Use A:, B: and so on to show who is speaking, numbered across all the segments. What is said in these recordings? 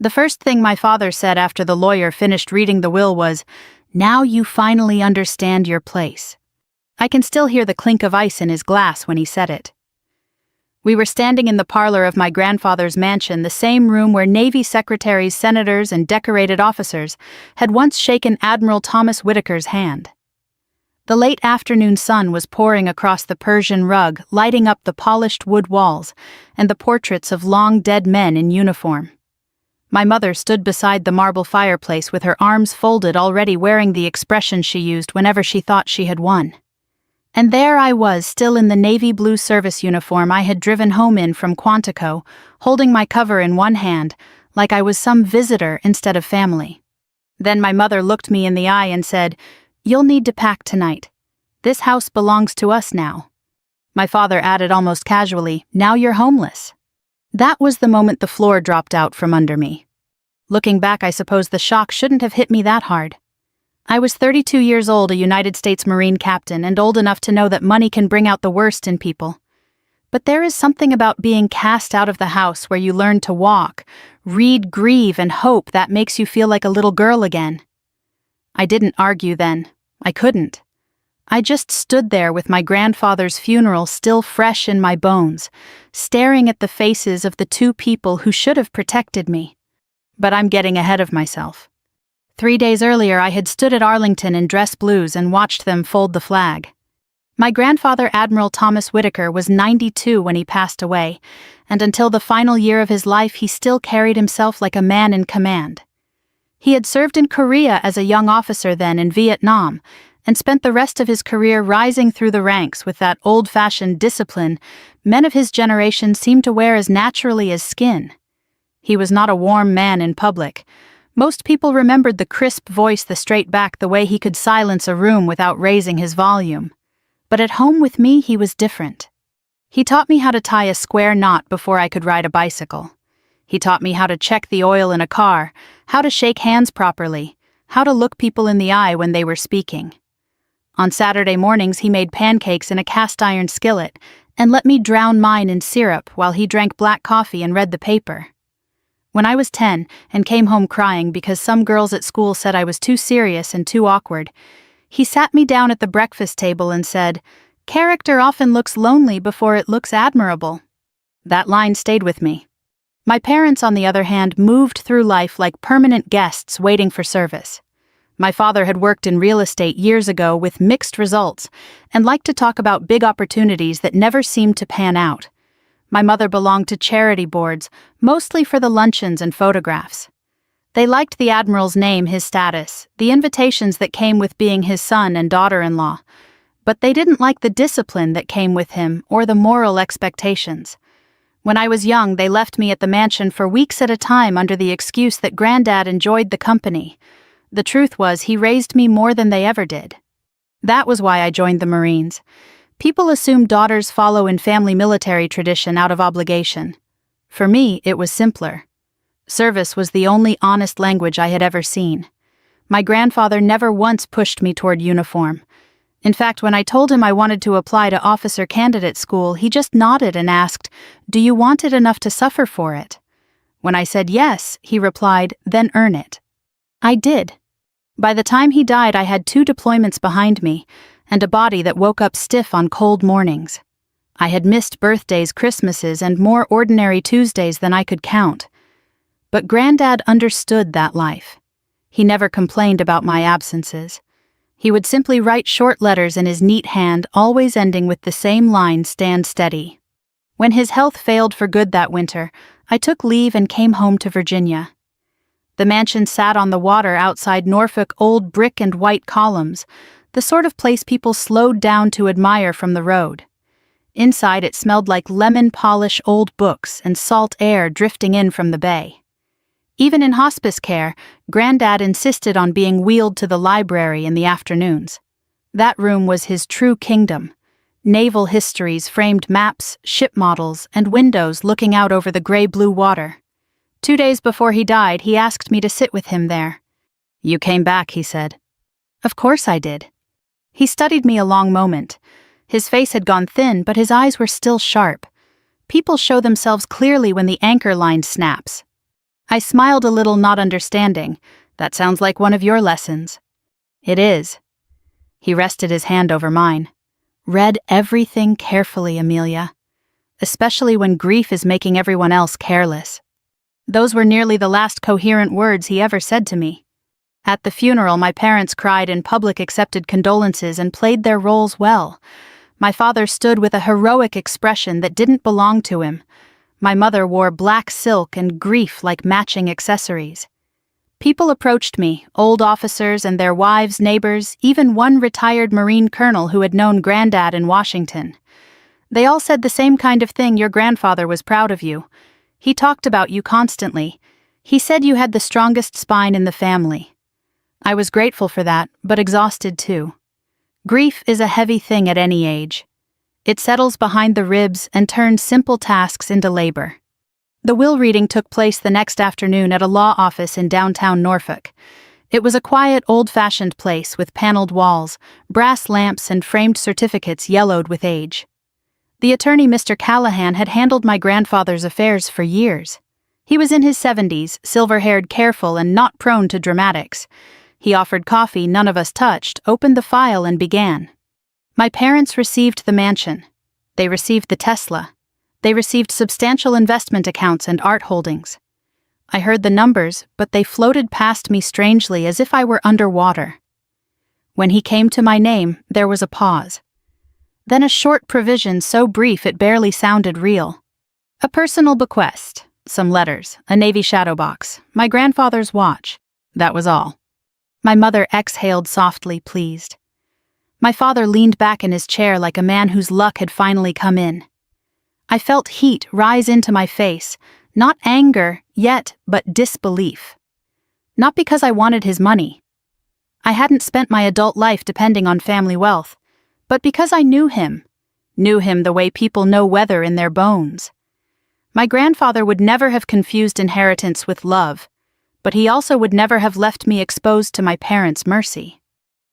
A: The first thing my father said after the lawyer finished reading the will was, "Now you finally understand your place." I can still hear the clink of ice in his glass when he said it. We were standing in the parlor of my grandfather's mansion, the same room where Navy secretaries, senators, and decorated officers had once shaken Admiral Thomas Whitaker's hand. The late afternoon sun was pouring across the Persian rug, lighting up the polished wood walls and the portraits of long dead men in uniform. My mother stood beside the marble fireplace with her arms folded, already wearing the expression she used whenever she thought she had won. And there I was, still in the navy blue service uniform I had driven home in from Quantico, holding my cover in one hand, like I was some visitor instead of family. Then my mother looked me in the eye and said, "You'll need to pack tonight. This house belongs to us now." My father added almost casually, "Now you're homeless." That was the moment the floor dropped out from under me. Looking back, I suppose the shock shouldn't have hit me that hard. I was 32 years old, a United States Marine captain, and old enough to know that money can bring out the worst in people. But there is something about being cast out of the house where you learn to walk, read, grieve, and hope that makes you feel like a little girl again. I didn't argue then. I couldn't. I just stood there with my grandfather's funeral still fresh in my bones, staring at the faces of the two people who should have protected me. But I'm getting ahead of myself. 3 days earlier, I had stood at Arlington in dress blues and watched them fold the flag. My grandfather, Admiral Thomas Whitaker, was 92 when he passed away, and until the final year of his life he still carried himself like a man in command. He had served in Korea as a young officer, then in Vietnam, and spent the rest of his career rising through the ranks with that old-fashioned discipline men of his generation seemed to wear as naturally as skin. He was not a warm man in public. Most people remembered the crisp voice, the straight back, the way he could silence a room without raising his volume. But at home with me, he was different. He taught me how to tie a square knot before I could ride a bicycle. He taught me how to check the oil in a car, how to shake hands properly, how to look people in the eye when they were speaking. On Saturday mornings, he made pancakes in a cast-iron skillet and let me drown mine in syrup while he drank black coffee and read the paper. When I was 10 and came home crying because some girls at school said I was too serious and too awkward, he sat me down at the breakfast table and said, "Character often looks lonely before it looks admirable." That line stayed with me. My parents, on the other hand, moved through life like permanent guests waiting for service. My father had worked in real estate years ago with mixed results and liked to talk about big opportunities that never seemed to pan out. My mother belonged to charity boards, mostly for the luncheons and photographs. They liked the Admiral's name, his status, the invitations that came with being his son and daughter-in-law, but they didn't like the discipline that came with him or the moral expectations. When I was young, they left me at the mansion for weeks at a time under the excuse that Granddad enjoyed the company. The truth was, he raised me more than they ever did. That was why I joined the Marines. People assume daughters follow in family military tradition out of obligation. For me, it was simpler. Service was the only honest language I had ever seen. My grandfather never once pushed me toward uniform. In fact, when I told him I wanted to apply to officer candidate school, he just nodded and asked, "Do you want it enough to suffer for it?" When I said yes, he replied, "Then earn it." I did. By the time he died, I had 2 deployments behind me, and a body that woke up stiff on cold mornings. I had missed birthdays, Christmases, and more ordinary Tuesdays than I could count. But Granddad understood that life. He never complained about my absences. He would simply write short letters in his neat hand, always ending with the same line, "Stand steady." When his health failed for good that winter, I took leave and came home to Virginia. The mansion sat on the water outside Norfolk, old brick and white columns, the sort of place people slowed down to admire from the road. Inside, it smelled like lemon polish, old books, and salt air drifting in from the bay. Even in hospice care, Granddad insisted on being wheeled to the library in the afternoons. That room was his true kingdom. Naval histories, framed maps, ship models, and windows looking out over the gray-blue water. 2 days before he died, he asked me to sit with him there. "You came back," he said. Of course I did. He studied me a long moment. His face had gone thin, but his eyes were still sharp. People show themselves clearly when the anchor line snaps. I smiled a little, not understanding. That sounds like one of your lessons. It is. He rested his hand over mine. Read everything carefully, Amelia. Especially when grief is making everyone else careless. Those were nearly the last coherent words he ever said to me. At the funeral, my parents cried in public, accepted condolences, and played their roles well. My father stood with a heroic expression that didn't belong to him. My mother wore black silk and grief like matching accessories. People approached me, old officers and their wives, neighbors, even one retired Marine colonel who had known Granddad in Washington. They all said the same kind of thing. Your grandfather was proud of you. He talked about you constantly. He said you had the strongest spine in the family. I was grateful for that, but exhausted too. Grief is a heavy thing at any age. It settles behind the ribs and turns simple tasks into labor. The will reading took place the next afternoon at a law office in downtown Norfolk. It was a quiet, old-fashioned place with paneled walls, brass lamps, and framed certificates yellowed with age. The attorney, Mr. Callahan, had handled my grandfather's affairs for years. He was in his 70s, silver-haired, careful, and not prone to dramatics. He offered coffee none of us touched, opened the file, and began. My parents received the mansion. They received the Tesla. They received substantial investment accounts and art holdings. I heard the numbers, but they floated past me strangely as if I were underwater. When he came to my name, there was a pause. Then a short provision so brief it barely sounded real. A personal bequest, some letters, a Navy shadow box, my grandfather's watch. That was all. My mother exhaled softly, pleased. My father leaned back in his chair like a man whose luck had finally come in. I felt heat rise into my face, not anger yet, but disbelief. Not because I wanted his money. I hadn't spent my adult life depending on family wealth, but because I knew him the way people know weather in their bones. My grandfather would never have confused inheritance with love, but he also would never have left me exposed to my parents' mercy.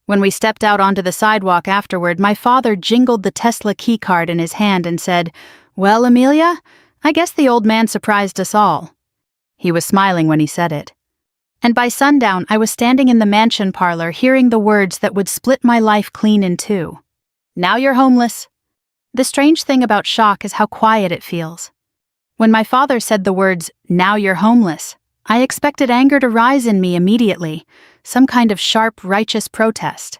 A: When we stepped out onto the sidewalk afterward, my father jingled the Tesla keycard in his hand and said, "Well, Amelia, I guess the old man surprised us all." He was smiling when he said it. And by sundown, I was standing in the mansion parlor hearing the words that would split my life clean in two. Now you're homeless. The strange thing about shock is how quiet it feels. When my father said the words, "Now you're homeless," I expected anger to rise in me immediately, some kind of sharp, righteous protest.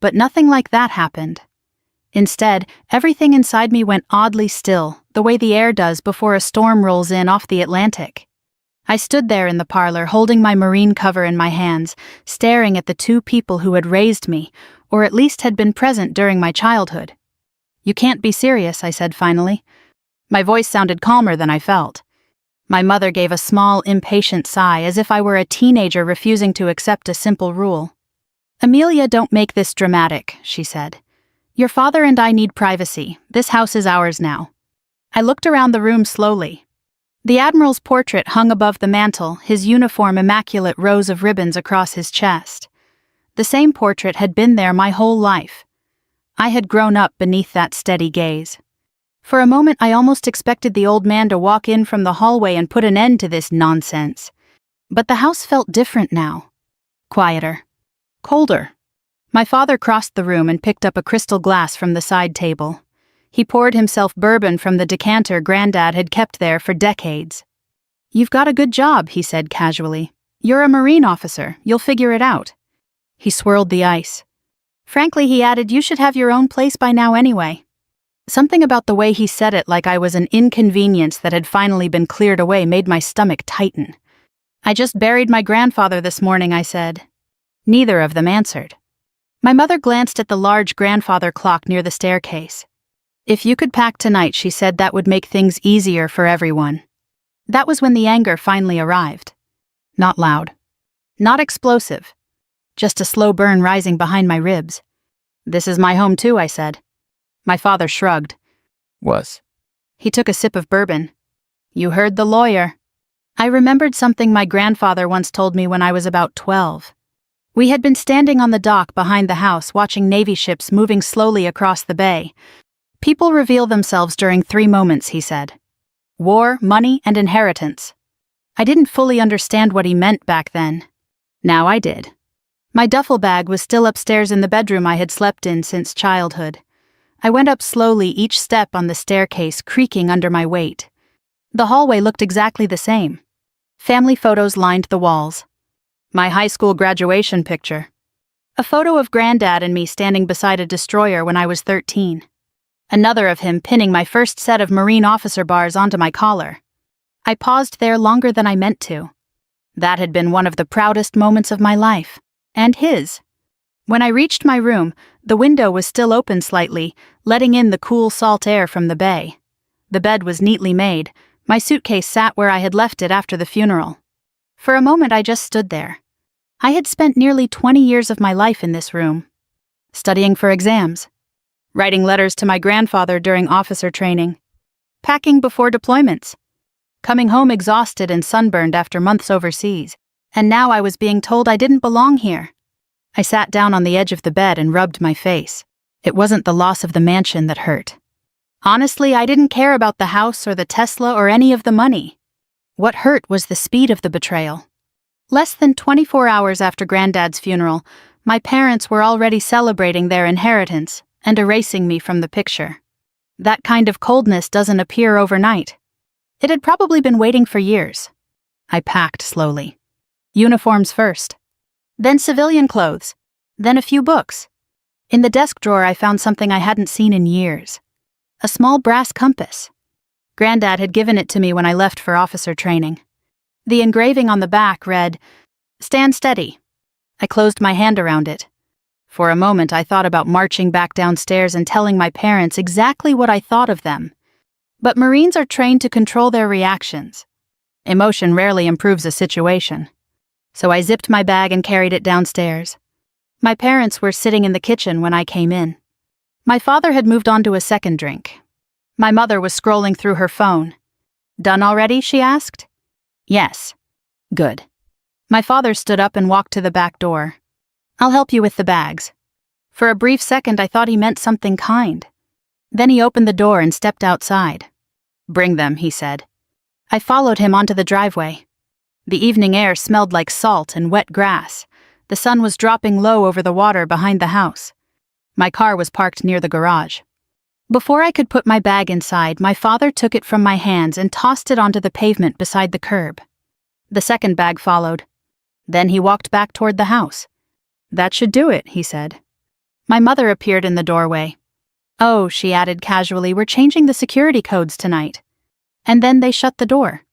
A: But nothing like that happened. Instead, everything inside me went oddly still, the way the air does before a storm rolls in off the Atlantic. I stood there in the parlor, holding my marine cover in my hands, staring at the two people who had raised me, or at least had been present during my childhood. "You can't be serious," I said finally. My voice sounded calmer than I felt. My mother gave a small, impatient sigh, as if I were a teenager refusing to accept a simple rule. "Amelia, don't make this dramatic," she said. "Your father and I need privacy. This house is ours now." I looked around the room slowly. The Admiral's portrait hung above the mantel, his uniform immaculate rows of ribbons across his chest. The same portrait had been there my whole life. I had grown up beneath that steady gaze. For a moment I almost expected the old man to walk in from the hallway and put an end to this nonsense. But the house felt different now. Quieter. Colder. My father crossed the room and picked up a crystal glass from the side table. He poured himself bourbon from the decanter Granddad had kept there for decades. "You've got a good job," he said casually. "You're a Marine officer. You'll figure it out." He swirled the ice. Frankly, he added, "you should have your own place by now anyway." Something about the way he said it, like I was an inconvenience that had finally been cleared away, made my stomach tighten. "I just buried my grandfather this morning," I said. Neither of them answered. My mother glanced at the large grandfather clock near the staircase. "If you could pack tonight," she said, "that would make things easier for everyone." That was when the anger finally arrived. Not loud. Not explosive. Just a slow burn rising behind my ribs. "This is my home too," I said. My father shrugged.
B: Was.
A: He took a sip of bourbon. "You heard the lawyer." I remembered something my grandfather once told me when I was about 12. We had been standing on the dock behind the house watching Navy ships moving slowly across the bay. "People reveal themselves during 3 moments," he said. "War, money, and inheritance." I didn't fully understand what he meant back then. Now I did. My duffel bag was still upstairs in the bedroom I had slept in since childhood. I went up slowly, each step on the staircase creaking under my weight. The hallway looked exactly the same. Family photos lined the walls. My high school graduation picture. A photo of Granddad and me standing beside a destroyer when I was 13. Another of him pinning my first set of Marine officer bars onto my collar. I paused there longer than I meant to. That had been one of the proudest moments of my life. And his. When I reached my room, the window was still open slightly, letting in the cool salt air from the bay. The bed was neatly made. My suitcase sat where I had left it after the funeral. For a moment I just stood there. I had spent nearly 20 years of my life in this room. Studying for exams. Writing letters to my grandfather during officer training. Packing before deployments. Coming home exhausted and sunburned after months overseas. And now I was being told I didn't belong here. I sat down on the edge of the bed and rubbed my face. It wasn't the loss of the mansion that hurt. Honestly, I didn't care about the house or the Tesla or any of the money. What hurt was the speed of the betrayal. Less than 24 hours after Granddad's funeral, my parents were already celebrating their inheritance and erasing me from the picture. That kind of coldness doesn't appear overnight. It had probably been waiting for years. I packed slowly. Uniforms first. Then civilian clothes. Then a few books. In the desk drawer I found something I hadn't seen in years. A small brass compass. Granddad had given it to me when I left for officer training. The engraving on the back read, "Stand steady." I closed my hand around it. For a moment I thought about marching back downstairs and telling my parents exactly what I thought of them. But Marines are trained to control their reactions. Emotion rarely improves a situation. So I zipped my bag and carried it downstairs. My parents were sitting in the kitchen when I came in. My father had moved on to a second drink. My mother was scrolling through her phone. "Done already?" she asked. "Yes." "Good." My father stood up and walked to the back door. "I'll help you with the bags." For a brief second I thought he meant something kind. Then he opened the door and stepped outside. "Bring them," he said. I followed him onto the driveway. The evening air smelled like salt and wet grass. The sun was dropping low over the water behind the house. My car was parked near the garage. Before I could put my bag inside, my father took it from my hands and tossed it onto the pavement beside the curb. The second bag followed. Then he walked back toward the house. "That should do it," he said. My mother appeared in the doorway. "Oh," she added casually, "we're changing the security codes tonight." And then they shut the door.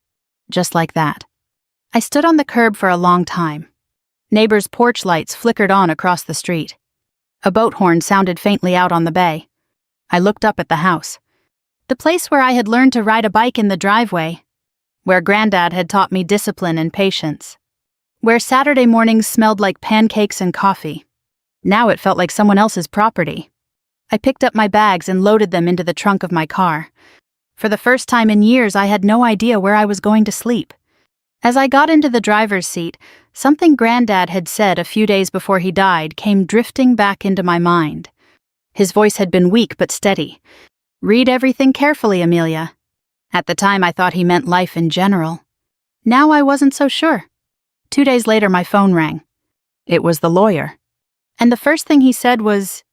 A: Just like that. I stood on the curb for a long time. Neighbors' porch lights flickered on across the street. A boat horn sounded faintly out on the bay. I looked up at the house. The place where I had learned to ride a bike in the driveway. Where Granddad had taught me discipline and patience. Where Saturday mornings smelled like pancakes and coffee. Now it felt like someone else's property. I picked up my bags and loaded them into the trunk of my car. For the first time in years, I had no idea where I was going to sleep. As I got into the driver's seat, something Granddad had said a few days before he died came drifting back into my mind. His voice had been weak but steady. "Read everything carefully, Amelia." At the time I thought he meant life in general. Now I wasn't so sure. 2 days later my phone rang. It was the lawyer. And the first thing he said was,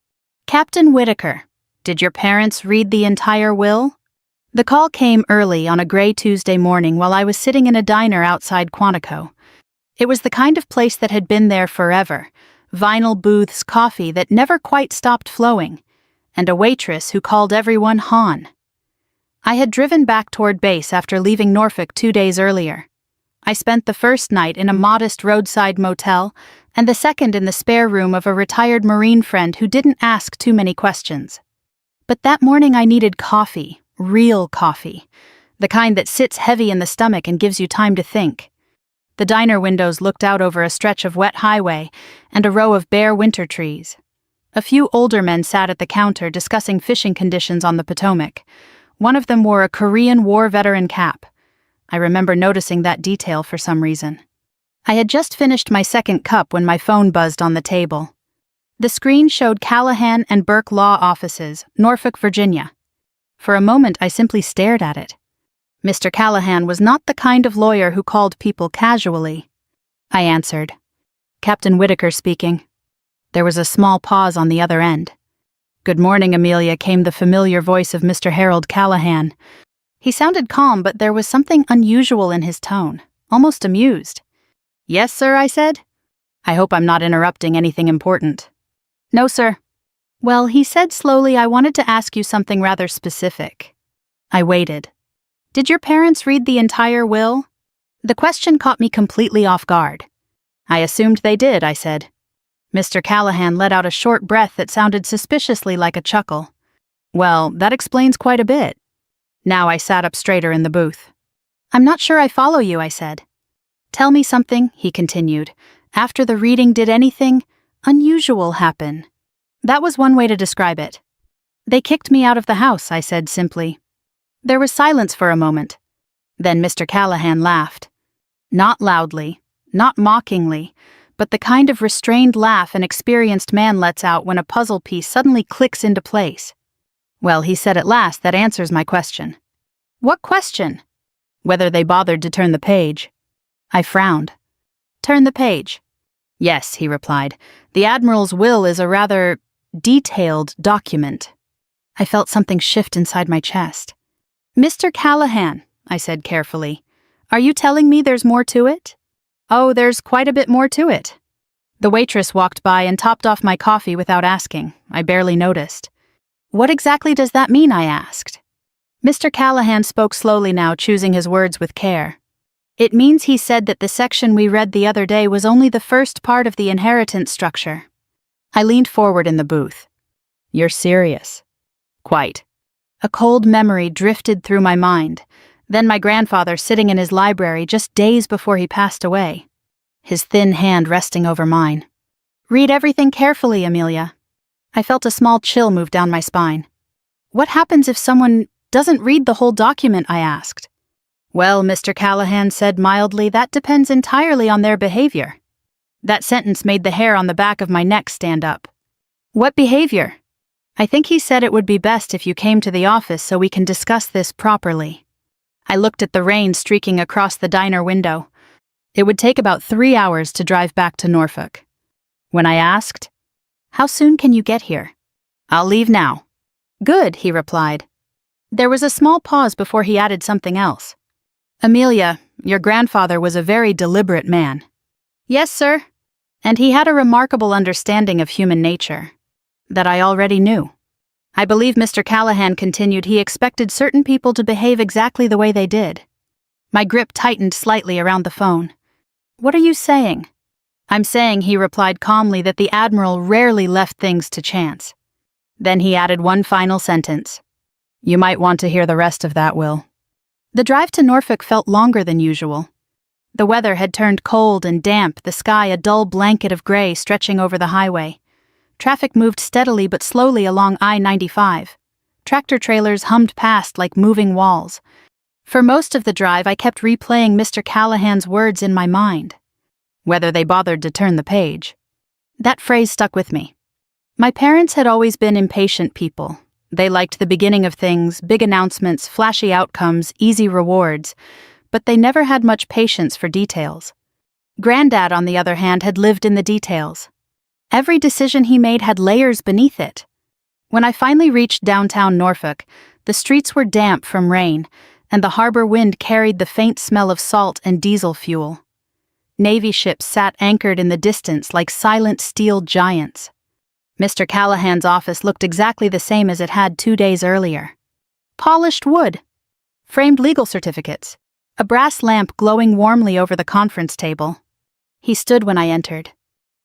A: "Captain Whitaker, did your parents read the entire will?" The call came early on a gray Tuesday morning while I was sitting in a diner outside Quantico. It was the kind of place that had been there forever. Vinyl booths, coffee that never quite stopped flowing, and a waitress who called everyone Han. I had driven back toward base after leaving Norfolk 2 days earlier. I spent the first night in a modest roadside motel, and the second in the spare room of a retired Marine friend who didn't ask too many questions. But that morning I needed coffee, real coffee, the kind that sits heavy in the stomach and gives you time to think. The diner windows looked out over a stretch of wet highway and a row of bare winter trees. A few older men sat at the counter discussing fishing conditions on the Potomac. One of them wore a Korean War veteran cap. I remember noticing that detail for some reason. I had just finished my second cup when my phone buzzed on the table. The screen showed Callahan and Burke Law Offices, Norfolk, Virginia. For a moment I simply stared at it. Mr. Callahan was not the kind of lawyer who called people casually. I answered. Captain Whitaker speaking. There was a small pause on the other end. Good morning, Amelia, came the familiar voice of Mr. Harold Callahan. He sounded calm, but there was something unusual in his tone, almost amused. Yes, sir, I said. I hope I'm not interrupting anything important. No, sir. Well, he said slowly, I wanted to ask you something rather specific. I waited. Did your parents read the entire will? The question caught me completely off guard. I assumed they did, I said. Mr. Callahan let out a short breath that sounded suspiciously like a chuckle. Well, that explains quite a bit. Now I sat up straighter in the booth. I'm not sure I follow you, I said. Tell me something, he continued. After the reading, did anything unusual happen? That was one way to describe it. They kicked me out of the house, I said simply. There was silence for a moment. Then Mr. Callahan laughed. Not loudly, not mockingly, but the kind of restrained laugh an experienced man lets out when a puzzle piece suddenly clicks into place. Well, he said at last, that answers my question. What question? Whether they bothered to turn the page. I frowned. Turn the page. Yes, he replied. The Admiral's will is a rather detailed document. I felt something shift inside my chest. Mr. Callahan, I said carefully, are you telling me there's more to it? Oh, there's quite a bit more to it. The waitress walked by and topped off my coffee without asking. I barely noticed. What exactly does that mean, I asked. Mr. Callahan spoke slowly now, choosing his words with care. It means he said that the section we read the other day was only the first part of the inheritance structure. I leaned forward in the booth. You're serious? Quite. A cold memory drifted through my mind. Then my grandfather sitting in his library just days before he passed away. His thin hand resting over mine. Read everything carefully, Amelia. I felt a small chill move down my spine. What happens if someone doesn't read the whole document, I asked. Well, Mr. Callahan said mildly, that depends entirely on their behavior. That sentence made the hair on the back of my neck stand up. What behavior? I think he said it would be best if you came to the office so we can discuss this properly. I looked at the rain streaking across the diner window. It would take about 3 hours to drive back to Norfolk. When I asked, how soon can you get here? I'll leave now. Good, he replied. There was a small pause before he added something else. Amelia, your grandfather was a very deliberate man. Yes, sir. And he had a remarkable understanding of human nature. That I already knew. I believe Mr. Callahan continued he expected certain people to behave exactly the way they did. My grip tightened slightly around the phone. What are you saying? I'm saying, he replied calmly, that the Admiral rarely left things to chance. Then he added one final sentence. You might want to hear the rest of that, Will. The drive to Norfolk felt longer than usual. The weather had turned cold and damp, the sky a dull blanket of gray stretching over the highway. Traffic moved steadily but slowly along I-95. Tractor trailers hummed past like moving walls. For most of the drive, I kept replaying Mr. Callahan's words in my mind. Whether they bothered to turn the page. That phrase stuck with me. My parents had always been impatient people. They liked the beginning of things, big announcements, flashy outcomes, easy rewards, but they never had much patience for details. Granddad, on the other hand, had lived in the details. Every decision he made had layers beneath it. When I finally reached downtown Norfolk, the streets were damp from rain, and the harbor wind carried the faint smell of salt and diesel fuel. Navy ships sat anchored in the distance like silent steel giants. Mr. Callahan's office looked exactly the same as it had 2 days earlier. Polished wood, framed legal certificates, a brass lamp glowing warmly over the conference table. He stood when I entered.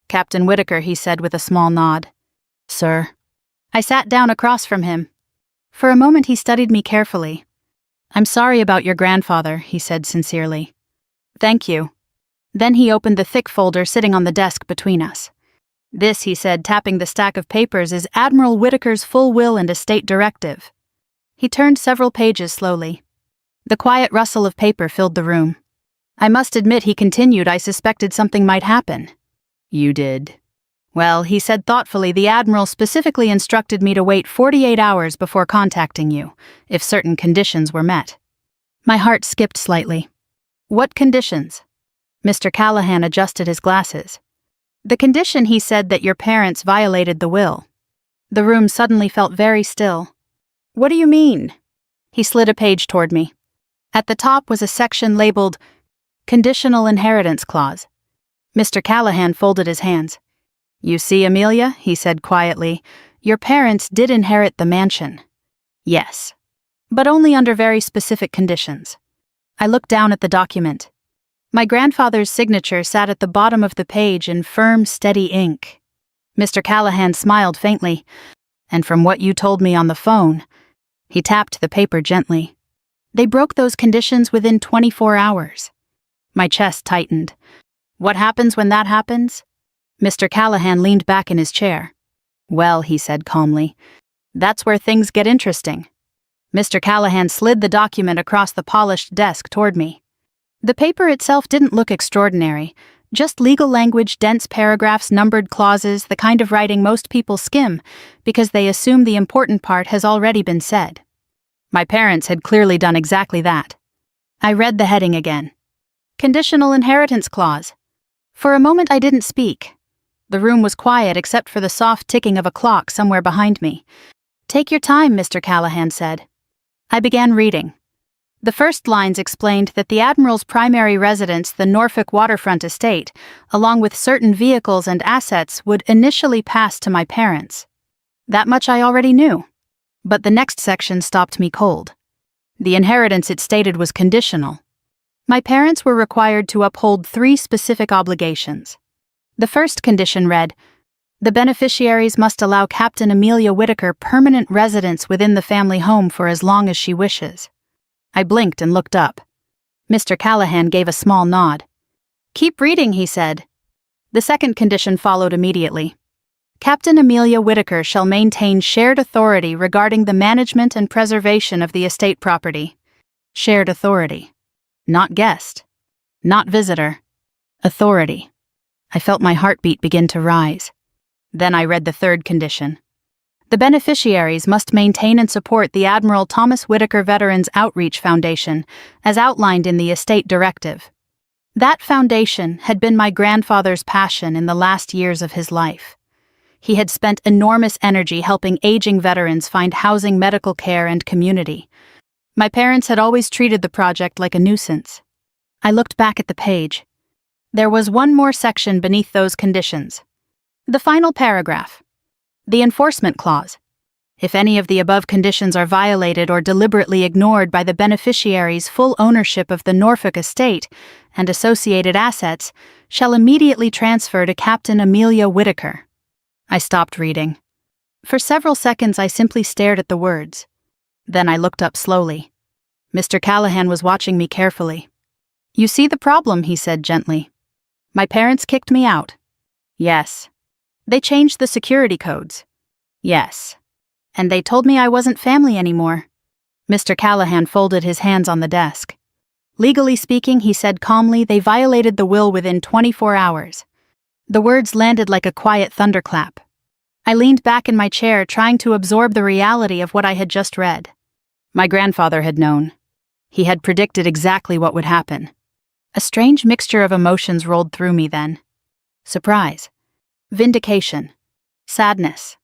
A: Captain Whitaker, he said with a small nod. Sir. I sat down across from him. For a moment he studied me carefully. I'm sorry about your grandfather, he said sincerely. Thank you. Then he opened the thick folder sitting on the desk between us. This, he said, tapping the stack of papers, is Admiral Whitaker's full will and estate directive. He turned several pages slowly. The quiet rustle of paper filled the room. I must admit, he continued, I suspected something might happen. You did. Well, he said thoughtfully, the Admiral specifically instructed me to wait 48 hours before contacting you, if certain conditions were met. My heart skipped slightly. What conditions? Mr. Callahan adjusted his glasses. The condition, he said, that your parents violated the will. The room suddenly felt very still. What do you mean? He slid a page toward me. At the top was a section labeled Conditional Inheritance Clause. Mr. Callahan folded his hands. You see, Amelia, he said quietly, your parents did inherit the mansion. Yes. But only under very specific conditions. I looked down at the document. My grandfather's signature sat at the bottom of the page in firm, steady ink. Mr. Callahan smiled faintly. And from what you told me on the phone, he tapped the paper gently. They broke those conditions within 24 hours. My chest tightened. What happens when that happens? Mr. Callahan leaned back in his chair. Well, he said calmly, that's where things get interesting. Mr. Callahan slid the document across the polished desk toward me. The paper itself didn't look extraordinary, just legal language, dense paragraphs, numbered clauses, the kind of writing most people skim because they assume the important part has already been said. My parents had clearly done exactly that. I read the heading again. Conditional Inheritance Clause. For a moment I didn't speak. The room was quiet except for the soft ticking of a clock somewhere behind me. Take your time, Mr. Callahan said. I began reading. The first lines explained that the Admiral's primary residence, the Norfolk waterfront estate, along with certain vehicles and assets, would initially pass to my parents. That much I already knew. But the next section stopped me cold. The inheritance, it stated, was conditional. My parents were required to uphold 3 specific obligations. The first condition read, the beneficiaries must allow Captain Amelia Whitaker permanent residence within the family home for as long as she wishes. I blinked and looked up. Mr. Callahan gave a small nod. Keep reading, he said. The second condition followed immediately. Captain Amelia Whitaker shall maintain shared authority regarding the management and preservation of the estate property. Shared authority. Not guest. Not visitor. Authority. I felt my heartbeat begin to rise. Then I read the third condition. The beneficiaries must maintain and support the Admiral Thomas Whitaker Veterans Outreach Foundation, as outlined in the estate directive. That foundation had been my grandfather's passion in the last years of his life. He had spent enormous energy helping aging veterans find housing, medical care, and community. My parents had always treated the project like a nuisance. I looked back at the page. There was one more section beneath those conditions. The final paragraph. The enforcement clause. If any of the above conditions are violated or deliberately ignored by the beneficiaries, full ownership of the Norfolk estate and associated assets shall immediately transfer to Captain Amelia Whitaker. I stopped reading. For several seconds I simply stared at the words. Then I looked up slowly. Mr. Callahan was watching me carefully. You see the problem, he said gently. My parents kicked me out. Yes. They changed the security codes. Yes. And they told me I wasn't family anymore. Mr. Callahan folded his hands on the desk. Legally speaking, he said calmly, they violated the will within 24 hours. The words landed like a quiet thunderclap. I leaned back in my chair, trying to absorb the reality of what I had just read. My grandfather had known. He had predicted exactly what would happen. A strange mixture of emotions rolled through me then. Surprise. Vindication. Sadness.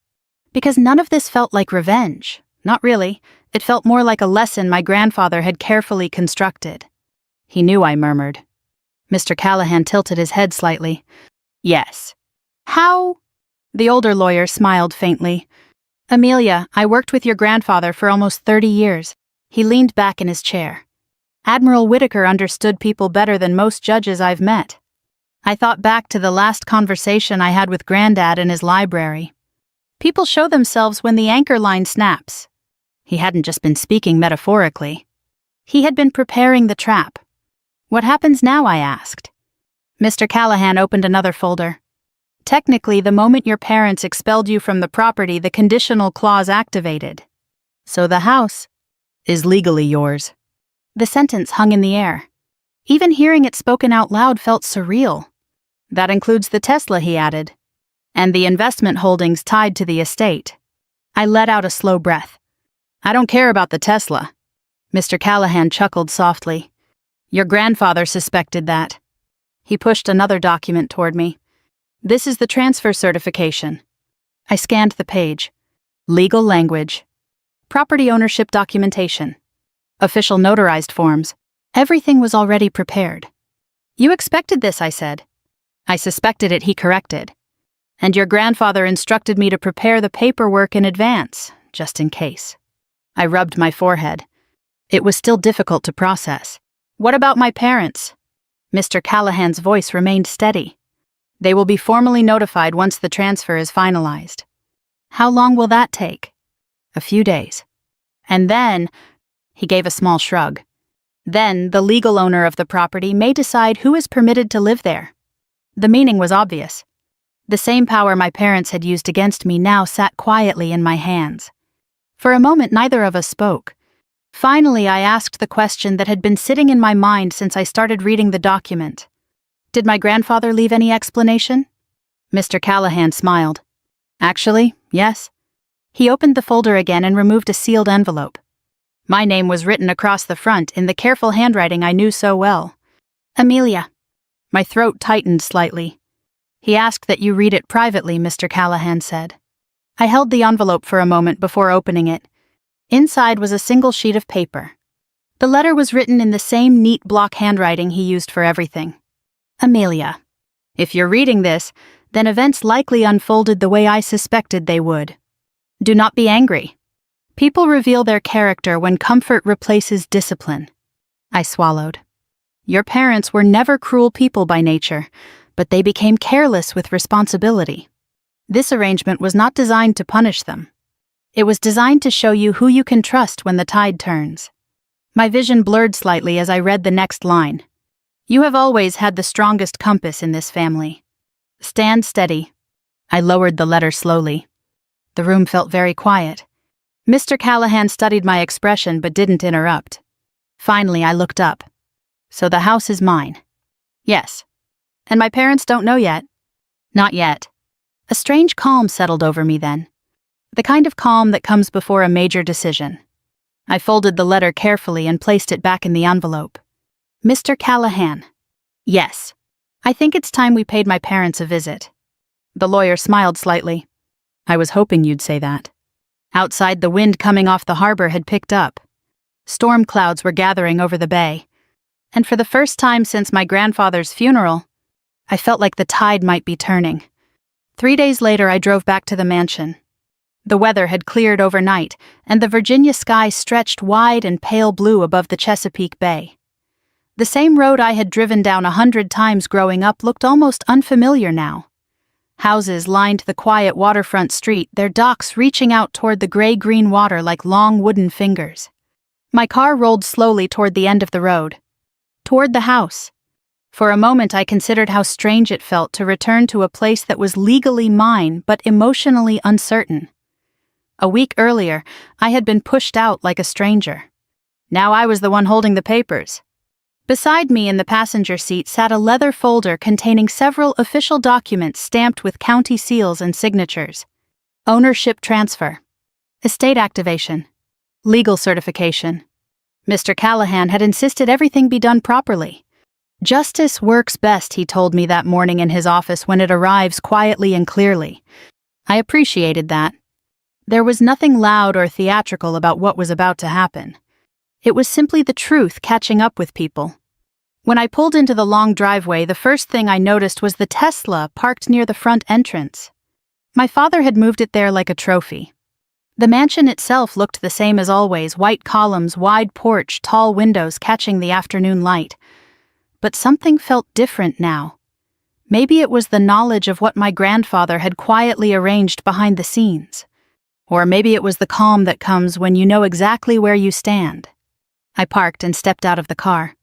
A: Because none of this felt like revenge. Not really. It felt more like a lesson my grandfather had carefully constructed. He knew, I murmured. Mr. Callahan tilted his head slightly. Yes. How? The older lawyer smiled faintly. Amelia, I worked with your grandfather for almost 30 years. He leaned back in his chair. Admiral Whitaker understood people better than most judges I've met. I thought back to the last conversation I had with Granddad in his library. People show themselves when the anchor line snaps. He hadn't just been speaking metaphorically. He had been preparing the trap. What happens now, I asked. Mr. Callahan opened another folder. Technically, the moment your parents expelled you from the property, the conditional clause activated. So the house is legally yours. The sentence hung in the air. Even hearing it spoken out loud felt surreal. That includes the Tesla, he added, and the investment holdings tied to the estate. I let out a slow breath. I don't care about the Tesla. Mr. Callahan chuckled softly. Your grandfather suspected that. He pushed another document toward me. This is the transfer certification. I scanned the page. Legal language. Property ownership documentation. Official notarized forms. Everything was already prepared. You expected this, I said. I suspected it, he corrected. And your grandfather instructed me to prepare the paperwork in advance, just in case. I rubbed my forehead. It was still difficult to process. What about my parents? Mr. Callahan's voice remained steady. They will be formally notified once the transfer is finalized. How long will that take? A few days. And then, he gave a small shrug. Then, the legal owner of the property may decide who is permitted to live there. The meaning was obvious. The same power my parents had used against me now sat quietly in my hands. For a moment, neither of us spoke. Finally, I asked the question that had been sitting in my mind since I started reading the document. Did my grandfather leave any explanation? Mr. Callahan smiled. Actually, yes. He opened the folder again and removed a sealed envelope. My name was written across the front in the careful handwriting I knew so well. Amelia. My throat tightened slightly. He asked that you read it privately, Mr. Callahan said. I held the envelope for a moment before opening it. Inside was a single sheet of paper. The letter was written in the same neat block handwriting he used for everything. Amelia. If you're reading this, then events likely unfolded the way I suspected they would. Do not be angry. People reveal their character when comfort replaces discipline. I swallowed. Your parents were never cruel people by nature, but they became careless with responsibility. This arrangement was not designed to punish them. It was designed to show you who you can trust when the tide turns. My vision blurred slightly as I read the next line. You have always had the strongest compass in this family. Stand steady. I lowered the letter slowly. The room felt very quiet. Mr. Callahan studied my expression but didn't interrupt. Finally, I looked up. So the house is mine. Yes. And my parents don't know yet? Not yet. A strange calm settled over me then. The kind of calm that comes before a major decision. I folded the letter carefully and placed it back in the envelope. Mr. Callahan. Yes. I think it's time we paid my parents a visit. The lawyer smiled slightly. I was hoping you'd say that. Outside, the wind coming off the harbor had picked up. Storm clouds were gathering over the bay. And for the first time since my grandfather's funeral, I felt like the tide might be turning. 3 days later, I drove back to the mansion. The weather had cleared overnight, and the Virginia sky stretched wide and pale blue above the Chesapeake Bay. The same road I had driven down 100 times growing up looked almost unfamiliar now. Houses lined the quiet waterfront street, their docks reaching out toward the gray-green water like long wooden fingers. My car rolled slowly toward the end of the road. Toward the house. For a moment I considered how strange it felt to return to a place that was legally mine but emotionally uncertain. A week earlier, I had been pushed out like a stranger. Now I was the one holding the papers. Beside me in the passenger seat sat a leather folder containing several official documents stamped with county seals and signatures. Ownership transfer. Estate activation. Legal certification. Mr. Callahan had insisted everything be done properly. Justice works best, he told me that morning in his office, when it arrives quietly and clearly. I appreciated that. There was nothing loud or theatrical about what was about to happen. It was simply the truth catching up with people. When I pulled into the long driveway, the first thing I noticed was the Tesla parked near the front entrance. My father had moved it there like a trophy. The mansion itself looked the same as always, white columns, wide porch, tall windows catching the afternoon light. But something felt different now. Maybe it was the knowledge of what my grandfather had quietly arranged behind the scenes. Or maybe it was the calm that comes when you know exactly where you stand. I parked and stepped out of the car.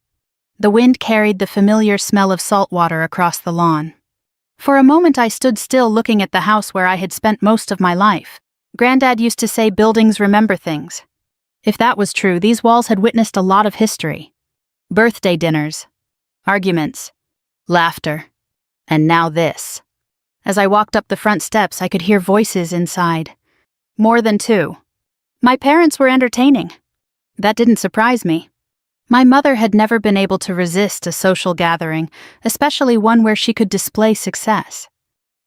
A: The wind carried the familiar smell of salt water across the lawn. For a moment I stood still looking at the house where I had spent most of my life. Granddad used to say buildings remember things. If that was true, these walls had witnessed a lot of history. Birthday dinners. Arguments. Laughter. And now this. As I walked up the front steps, I could hear voices inside. More than two. My parents were entertaining. That didn't surprise me. My mother had never been able to resist a social gathering, especially one where she could display success.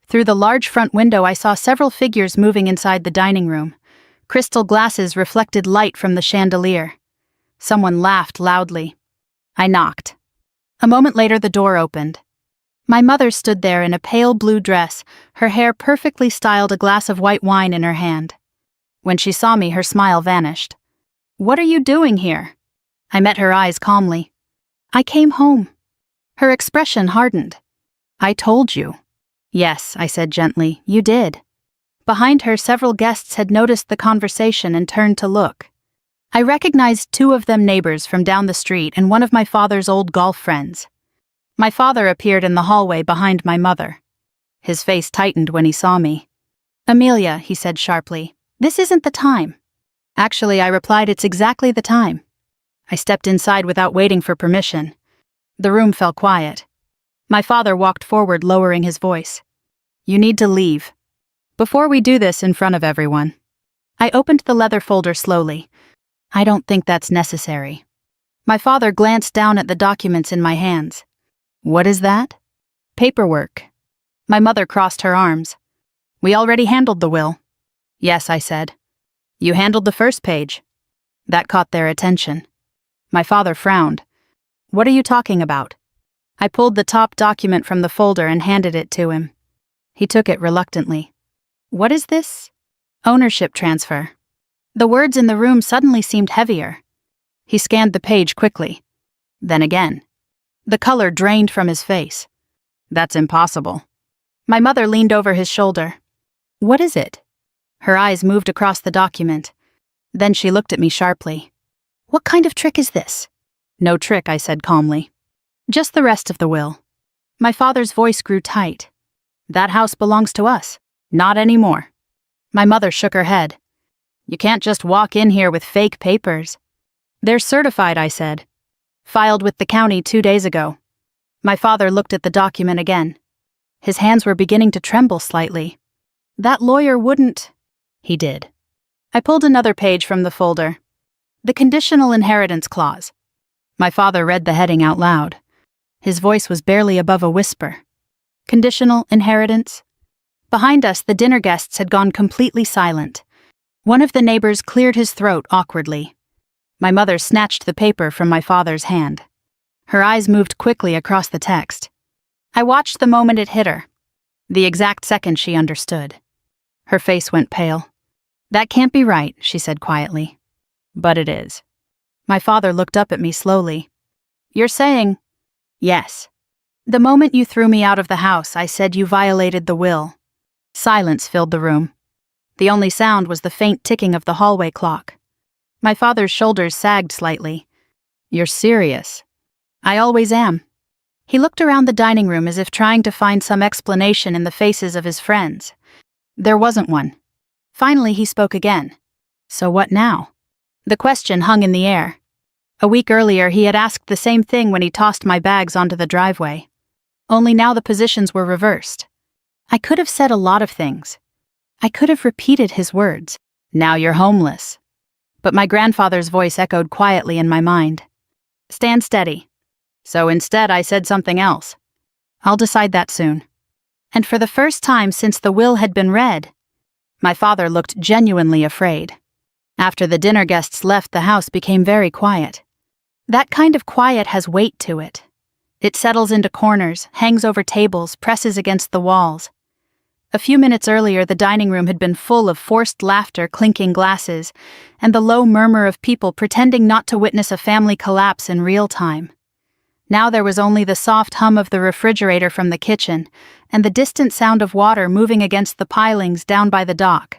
A: Through the large front window, I saw several figures moving inside the dining room. Crystal glasses reflected light from the chandelier. Someone laughed loudly. I knocked. A moment later, the door opened. My mother stood there in a pale blue dress, her hair perfectly styled, a glass of white wine in her hand. When she saw me, her smile vanished. "What are you doing here?" I met her eyes calmly. "I came home." Her expression hardened. "I told you." "Yes," I said gently, "you did." Behind her, several guests had noticed the conversation and turned to look. I recognized two of them neighbors from down the street and one of my father's old golf friends. My father appeared in the hallway behind my mother. His face tightened when he saw me. "Amelia," he said sharply, "this isn't the time." "Actually," I replied, "it's exactly the time." I stepped inside without waiting for permission. The room fell quiet. My father walked forward, lowering his voice. "You need to leave. Before we do this in front of everyone." I opened the leather folder slowly. "I don't think that's necessary." My father glanced down at the documents in my hands. "What is that?" "Paperwork." My mother crossed her arms. "We already handled the will." "Yes," I said. "You handled the first page." That caught their attention. My father frowned. "What are you talking about?" I pulled the top document from the folder and handed it to him. He took it reluctantly. "What is this?" "Ownership transfer." The words in the room suddenly seemed heavier. He scanned the page quickly. Then again. The color drained from his face. "That's impossible." My mother leaned over his shoulder. "What is it?" Her eyes moved across the document. Then she looked at me sharply. "What kind of trick is this?" "No trick," I said calmly. "Just the rest of the will." My father's voice grew tight. "That house belongs to us. Not anymore." My mother shook her head. "You can't just walk in here with fake papers." "They're certified," I said. "Filed with the county 2 days ago." My father looked at the document again. His hands were beginning to tremble slightly. "That lawyer wouldn't—" "He did." I pulled another page from the folder. "The conditional inheritance clause." My father read the heading out loud. His voice was barely above a whisper. "Conditional inheritance?" Behind us, the dinner guests had gone completely silent. One of the neighbors cleared his throat awkwardly. My mother snatched the paper from my father's hand. Her eyes moved quickly across the text. I watched the moment it hit her. The exact second she understood. Her face went pale. "That can't be right," she said quietly. "But it is." My father looked up at me slowly. "You're saying—" "Yes. The moment you threw me out of the house, I said you violated the will." Silence filled the room. The only sound was the faint ticking of the hallway clock. My father's shoulders sagged slightly. "You're serious?" "I always am." He looked around the dining room as if trying to find some explanation in the faces of his friends. There wasn't one. Finally, he spoke again. "So what now?" The question hung in the air. A week earlier, he had asked the same thing when he tossed my bags onto the driveway. Only now the positions were reversed. I could have said a lot of things. I could have repeated his words. "Now you're homeless." But my grandfather's voice echoed quietly in my mind. "Stand steady." So instead, I said something else. "I'll decide that soon." And for the first time since the will had been read, my father looked genuinely afraid. After the dinner guests left, the house became very quiet. That kind of quiet has weight to it. It settles into corners, hangs over tables, presses against the walls. A few minutes earlier, the dining room had been full of forced laughter, clinking glasses, and the low murmur of people pretending not to witness a family collapse in real time. Now there was only the soft hum of the refrigerator from the kitchen, and the distant sound of water moving against the pilings down by the dock.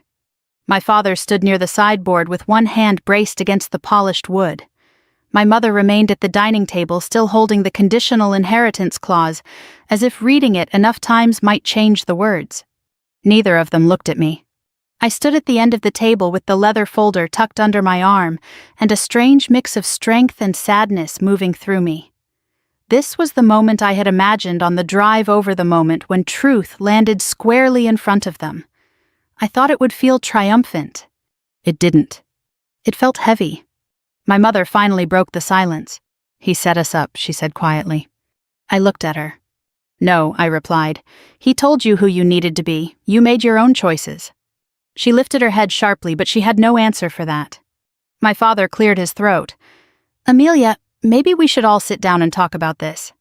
A: My father stood near the sideboard with one hand braced against the polished wood. My mother remained at the dining table, still holding the conditional inheritance clause, as if reading it enough times might change the words. Neither of them looked at me. I stood at the end of the table with the leather folder tucked under my arm, and a strange mix of strength and sadness moving through me. This was the moment I had imagined on the drive over, the moment when truth landed squarely in front of them. I thought it would feel triumphant. It didn't. It felt heavy. My mother finally broke the silence. "He set us up," she said quietly. I looked at her. "No," I replied. "He told you who you needed to be. You made your own choices." She lifted her head sharply, but she had no answer for that. My father cleared his throat. "Amelia, maybe we should all sit down and talk about this.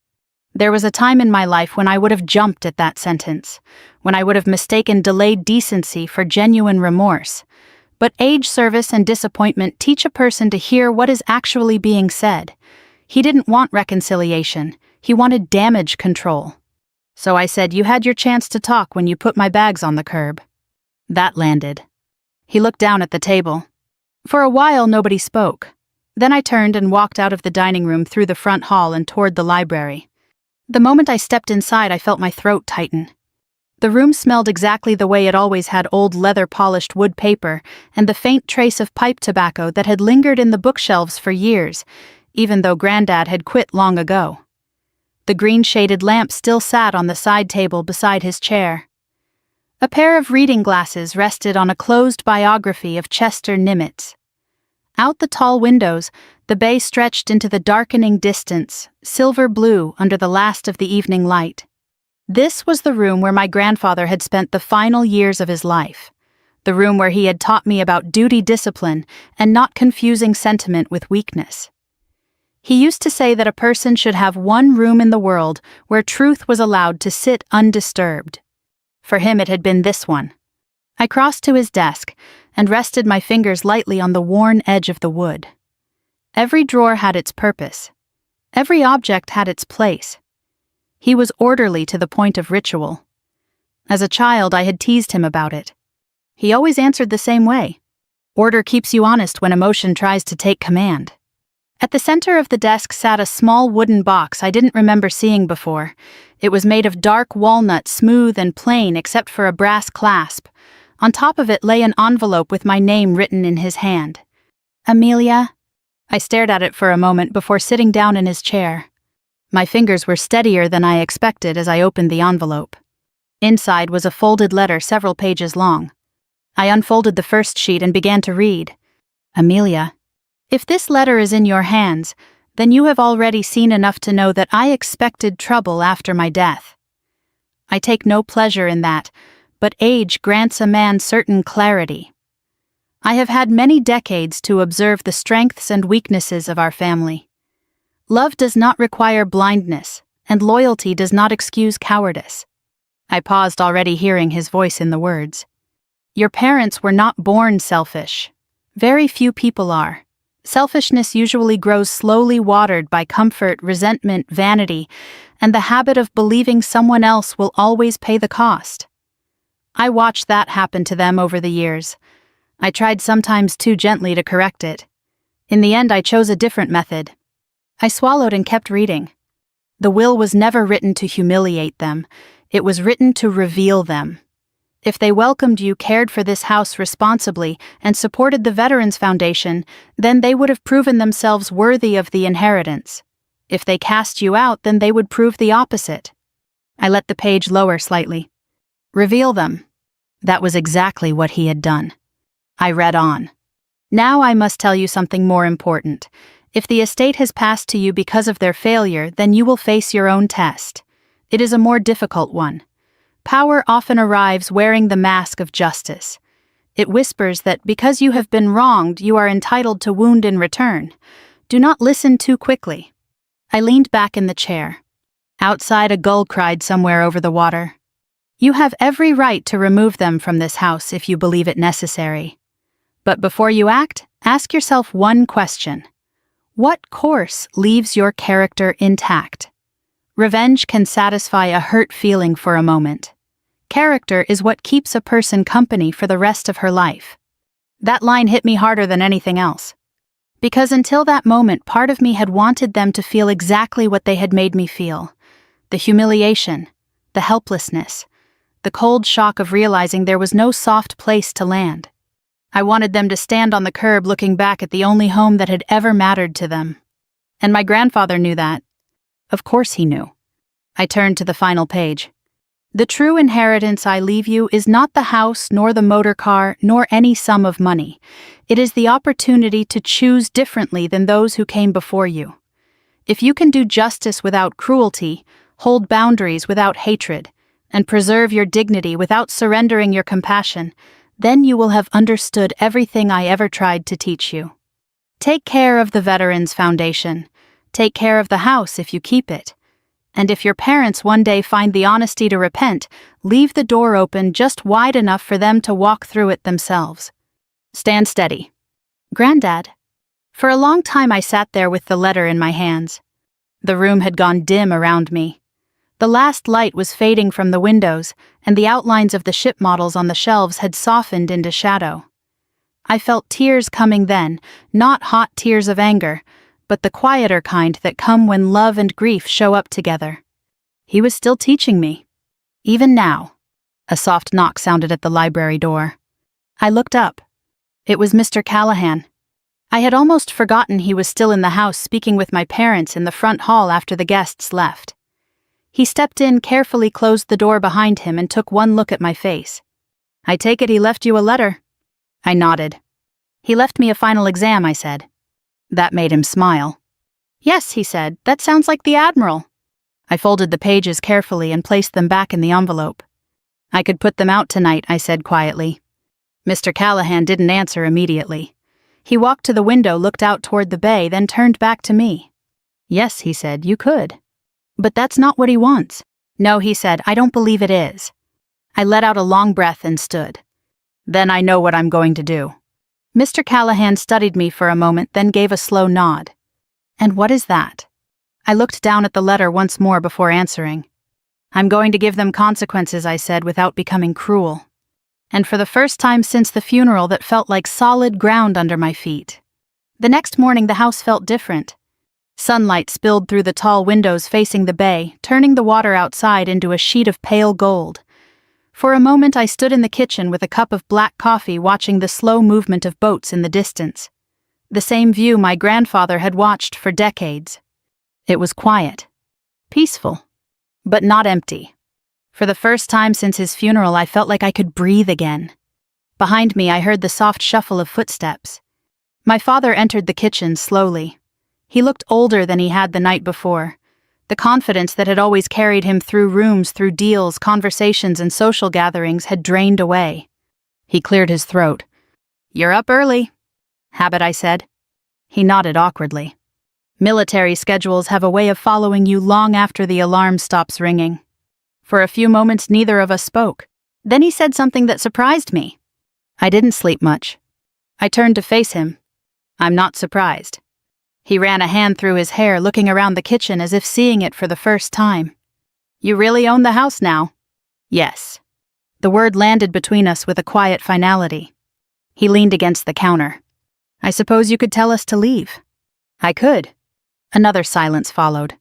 A: There was a time in my life when I would have jumped at that sentence, when I would have mistaken delayed decency for genuine remorse. But age, service, and disappointment teach a person to hear what is actually being said. He didn't want reconciliation. He wanted damage control. So I said, you had your chance to talk when you put my bags on the curb." That landed. He looked down at the table. For a while, nobody spoke. Then I turned and walked out of the dining room through the front hall and toward the library. The moment I stepped inside, I felt my throat tighten. The room smelled exactly the way it always had: old leather-polished wood paper and the faint trace of pipe tobacco that had lingered in the bookshelves for years, even though Granddad had quit long ago. The green-shaded lamp still sat on the side table beside his chair. A pair of reading glasses rested on a closed biography of Chester Nimitz. Out the tall windows, the bay stretched into the darkening distance, silver blue under the last of the evening light. This was the room where my grandfather had spent the final years of his life. The room where he had taught me about duty, discipline, and not confusing sentiment with weakness. He used to say that a person should have one room in the world where truth was allowed to sit undisturbed. For him, it had been this one. I crossed to his desk and rested my fingers lightly on the worn edge of the wood. Every drawer had its purpose. Every object had its place. He was orderly to the point of ritual. As a child, I had teased him about it. He always answered the same way. Order keeps you honest when emotion tries to take command. At the center of the desk sat a small wooden box I didn't remember seeing before. It was made of dark walnut, smooth and plain except for a brass clasp. On top of it lay an envelope with my name written in his hand. "Amelia?" I stared at it for a moment before sitting down in his chair. My fingers were steadier than I expected as I opened the envelope. Inside was a folded letter several pages long. I unfolded the first sheet and began to read. "Amelia, if this letter is in your hands, then you have already seen enough to know that I expected trouble after my death. I take no pleasure in that, but age grants a man certain clarity. I have had many decades to observe the strengths and weaknesses of our family. Love does not require blindness, and loyalty does not excuse cowardice." I paused, already hearing his voice in the words. "Your parents were not born selfish. Very few people are. Selfishness usually grows slowly, watered by comfort, resentment, vanity, and the habit of believing someone else will always pay the cost. I watched that happen to them over the years. I tried sometimes too gently to correct it. In the end, I chose a different method." I swallowed and kept reading. The will was never written to humiliate them. It was written to reveal them. If they welcomed you, cared for this house responsibly, and supported the Veterans Foundation, then they would have proven themselves worthy of the inheritance. If they cast you out, then they would prove the opposite. I let the page lower slightly. "Reveal them." That was exactly what he had done. I read on. "Now I must tell you something more important. If the estate has passed to you because of their failure, then you will face your own test. It is a more difficult one. Power often arrives wearing the mask of justice. It whispers that because you have been wronged, you are entitled to wound in return. Do not listen too quickly." I leaned back in the chair. Outside, a gull cried somewhere over the water. "You have every right to remove them from this house if you believe it necessary. But before you act, ask yourself one question. What course leaves your character intact? Revenge can satisfy a hurt feeling for a moment. Character is what keeps a person company for the rest of her life." That line hit me harder than anything else. Because until that moment, part of me had wanted them to feel exactly what they had made me feel. The humiliation, the helplessness, the cold shock of realizing there was no soft place to land. I wanted them to stand on the curb looking back at the only home that had ever mattered to them. And my grandfather knew that. Of course he knew. I turned to the final page. "The true inheritance I leave you is not the house, nor the motor car, nor any sum of money. It is the opportunity to choose differently than those who came before you. If you can do justice without cruelty, hold boundaries without hatred, and preserve your dignity without surrendering your compassion, then you will have understood everything I ever tried to teach you. Take care of the Veterans Foundation. Take care of the house if you keep it. And if your parents one day find the honesty to repent, leave the door open just wide enough for them to walk through it themselves. Stand steady. Granddad. For a long time I sat there with the letter in my hands. The room had gone dim around me. The last light was fading from the windows, and the outlines of the ship models on the shelves had softened into shadow. I felt tears coming then, not hot tears of anger, but the quieter kind that come when love and grief show up together. He was still teaching me. Even now. A soft knock sounded at the library door. I looked up. It was Mr. Callahan. I had almost forgotten he was still in the house speaking with my parents in the front hall after the guests left. He stepped in, carefully closed the door behind him, and took one look at my face. I take it he left you a letter? I nodded. He left me a final exam, I said. That made him smile. Yes, he said, that sounds like the Admiral. I folded the pages carefully and placed them back in the envelope. I could put them out tonight, I said quietly. Mr. Callahan didn't answer immediately. He walked to the window, looked out toward the bay, then turned back to me. Yes, he said, you could. But that's not what he wants. No, he said, I don't believe it is. I let out a long breath and stood. Then I know what I'm going to do. Mr. Callahan studied me for a moment, then gave a slow nod. And what is that? I looked down at the letter once more before answering. I'm going to give them consequences, I said, without becoming cruel. And for the first time since the funeral, that felt like solid ground under my feet. The next morning the house felt different. Sunlight spilled through the tall windows facing the bay, turning the water outside into a sheet of pale gold. For a moment I stood in the kitchen with a cup of black coffee, watching the slow movement of boats in the distance. The same view my grandfather had watched for decades. It was quiet, peaceful, but not empty. For the first time since his funeral, I felt like I could breathe again. Behind me I heard the soft shuffle of footsteps. My father entered the kitchen slowly. He looked older than he had the night before. The confidence that had always carried him through rooms, through deals, conversations, and social gatherings had drained away. He cleared his throat. You're up early. Habit, I said. He nodded awkwardly. Military schedules have a way of following you long after the alarm stops ringing. For a few moments neither of us spoke. Then he said something that surprised me. I didn't sleep much. I turned to face him. I'm not surprised. He ran a hand through his hair, looking around the kitchen as if seeing it for the first time. You really own the house now? Yes. The word landed between us with a quiet finality. He leaned against the counter. I suppose you could tell us to leave. I could. Another silence followed.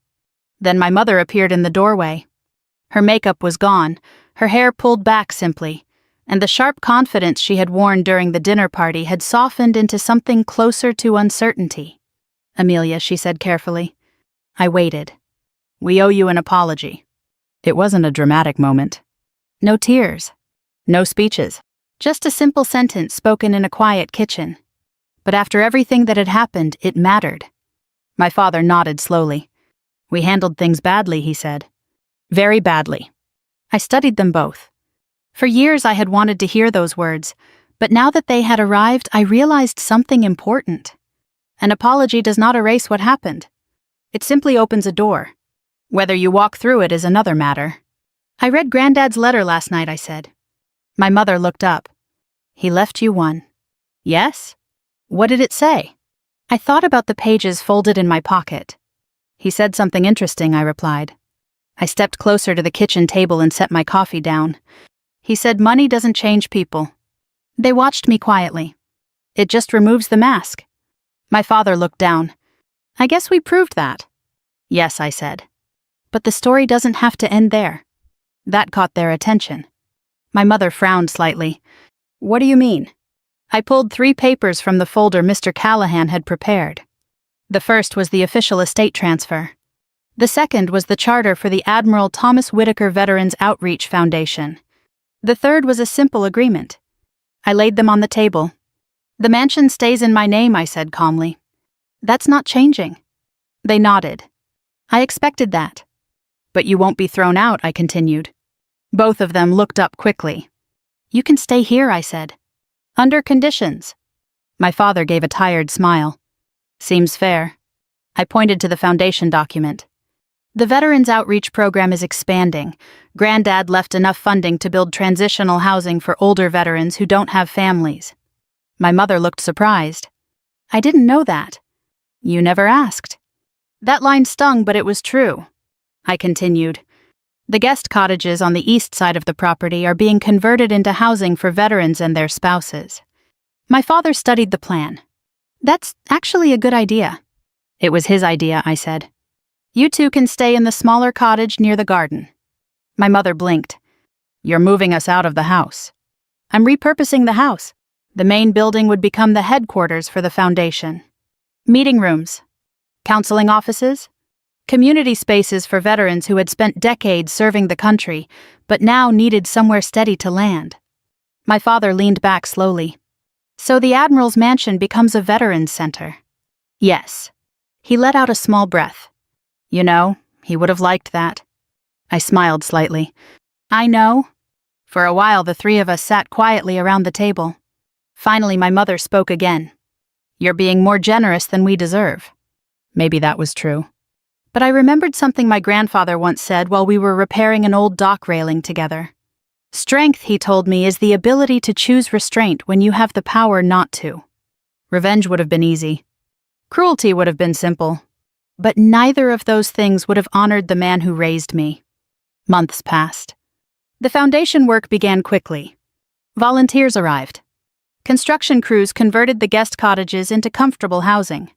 A: Then my mother appeared in the doorway. Her makeup was gone, her hair pulled back simply, and the sharp confidence she had worn during the dinner party had softened into something closer to uncertainty. Amelia, she said carefully. I waited. We owe you an apology. It wasn't a dramatic moment. No tears. No speeches. Just a simple sentence spoken in a quiet kitchen. But after everything that had happened, it mattered. My father nodded slowly. We handled things badly, he said. Very badly. I studied them both. For years I had wanted to hear those words, but now that they had arrived, I realized something important. An apology does not erase what happened. It simply opens a door. Whether you walk through it is another matter. I read Granddad's letter last night, I said. My mother looked up. He left you one. Yes? What did it say? I thought about the pages folded in my pocket. He said something interesting, I replied. I stepped closer to the kitchen table and set my coffee down. He said money doesn't change people. They watched me quietly. It just removes the mask. My father looked down. I guess we proved that. Yes, I said. But the story doesn't have to end there. That caught their attention. My mother frowned slightly. What do you mean? I pulled 3 papers from the folder Mr. Callahan had prepared. The first was the official estate transfer. The second was the charter for the Admiral Thomas Whitaker Veterans Outreach Foundation. The third was a simple agreement. I laid them on the table. The mansion stays in my name, I said calmly. That's not changing. They nodded. I expected that. But you won't be thrown out, I continued. Both of them looked up quickly. You can stay here, I said. Under conditions. My father gave a tired smile. Seems fair. I pointed to the foundation document. The Veterans Outreach Program is expanding. Granddad left enough funding to build transitional housing for older veterans who don't have families. My mother looked surprised. I didn't know that. You never asked. That line stung, but it was true. I continued. The guest cottages on the east side of the property are being converted into housing for veterans and their spouses. My father studied the plan. That's actually a good idea. It was his idea, I said. You two can stay in the smaller cottage near the garden. My mother blinked. You're moving us out of the house. I'm repurposing the house. The main building would become the headquarters for the foundation. Meeting rooms, counseling offices, community spaces for veterans who had spent decades serving the country, but now needed somewhere steady to land. My father leaned back slowly. So the Admiral's mansion becomes a veterans center. Yes. He let out a small breath. You know, he would have liked that. I smiled slightly. I know. For a while, the three of us sat quietly around the table. Finally, my mother spoke again. You're being more generous than we deserve. Maybe that was true. But I remembered something my grandfather once said while we were repairing an old dock railing together. Strength, he told me, is the ability to choose restraint when you have the power not to. Revenge would have been easy. Cruelty would have been simple. But neither of those things would have honored the man who raised me. Months passed. The foundation work began quickly. Volunteers arrived. Construction crews converted the guest cottages into comfortable housing.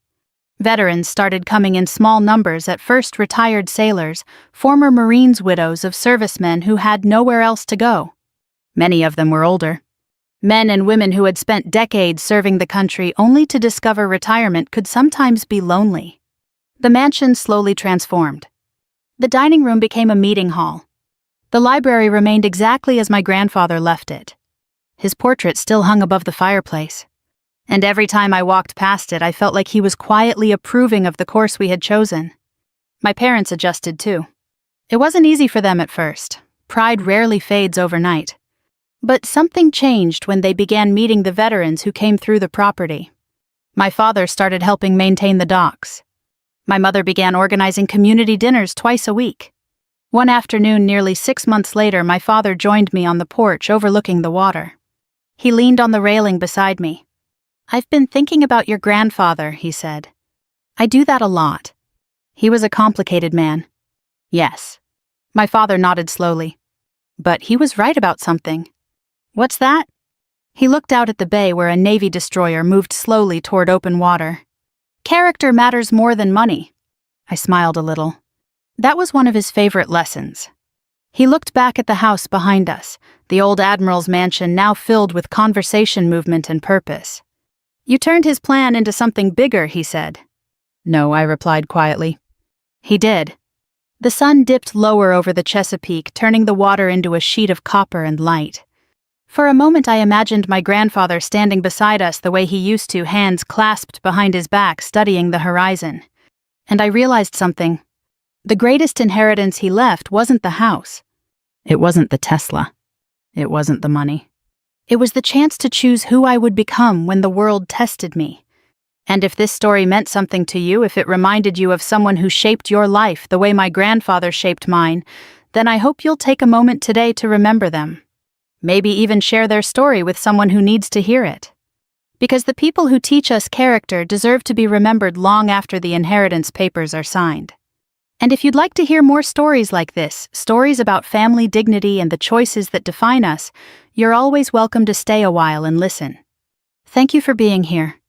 A: Veterans started coming in small numbers, at first retired sailors, former Marines' widows of servicemen who had nowhere else to go. Many of them were older. Men and women who had spent decades serving the country only to discover retirement could sometimes be lonely. The mansion slowly transformed. The dining room became a meeting hall. The library remained exactly as my grandfather left it. His portrait still hung above the fireplace. And every time I walked past it, I felt like he was quietly approving of the course we had chosen. My parents adjusted too. It wasn't easy for them at first. Pride rarely fades overnight. But something changed when they began meeting the veterans who came through the property. My father started helping maintain the docks. My mother began organizing community dinners twice a week. One afternoon, nearly 6 months later, my father joined me on the porch overlooking the water. He leaned on the railing beside me. I've been thinking about your grandfather, he said. I do that a lot. He was a complicated man. Yes. My father nodded slowly. But he was right about something. What's that? He looked out at the bay where a Navy destroyer moved slowly toward open water. Character matters more than money. I smiled a little. That was one of his favorite lessons. He looked back at the house behind us, the old Admiral's mansion now filled with conversation, movement, and purpose. You turned his plan into something bigger, he said. No, I replied quietly. He did. The sun dipped lower over the Chesapeake, turning the water into a sheet of copper and light. For a moment I imagined my grandfather standing beside us the way he used to, hands clasped behind his back, studying the horizon. And I realized something. The greatest inheritance he left wasn't the house. It wasn't the Tesla. It wasn't the money. It was the chance to choose who I would become when the world tested me. And if this story meant something to you, if it reminded you of someone who shaped your life the way my grandfather shaped mine, then I hope you'll take a moment today to remember them. Maybe even share their story with someone who needs to hear it. Because the people who teach us character deserve to be remembered long after the inheritance papers are signed. And if you'd like to hear more stories like this, stories about family dignity and the choices that define us, you're always welcome to stay a while and listen. Thank you for being here.